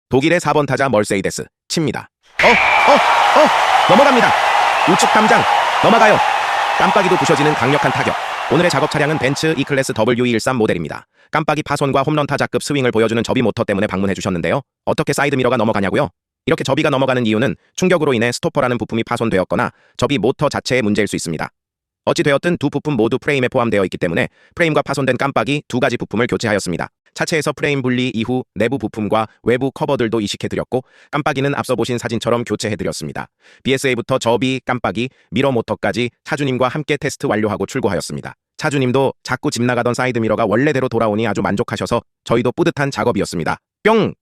독일의 4번 타자 멀세이데스 칩니다. 넘어갑니다. 우측 담장 넘어가요. 깜빡이도 부셔지는 강력한 타격. 오늘의 작업 차량은 벤츠 E클래스 W213 모델입니다. 깜빡이 파손과 홈런 타자급 스윙을 보여주는 접이 모터 때문에 방문해 주셨는데요. 어떻게 사이드미러가 넘어가냐고요? 이렇게 접이가 넘어가는 이유는 충격으로 인해 스토퍼라는 부품이 파손되었거나 접이 모터 자체의 문제일 수 있습니다. 어찌되었든 두 부품 모두 프레임에 포함되어 있기 때문에 프레임과 파손된 깜빡이 두 가지 부품을 교체하였습니다. 차체에서 프레임 분리 이후 내부 부품과 외부 커버들도 이식해드렸고 깜빡이는 앞서 보신 사진처럼 교체해드렸습니다. BSA부터 접이, 깜빡이, 미러 모터까지 차주님과 함께 테스트 완료하고 출고하였습니다. 차주님도 자꾸 집 나가던 사이드미러가 원래대로 돌아오니 아주 만족하셔서 저희도 뿌듯한 작업이었습니다. 뿅!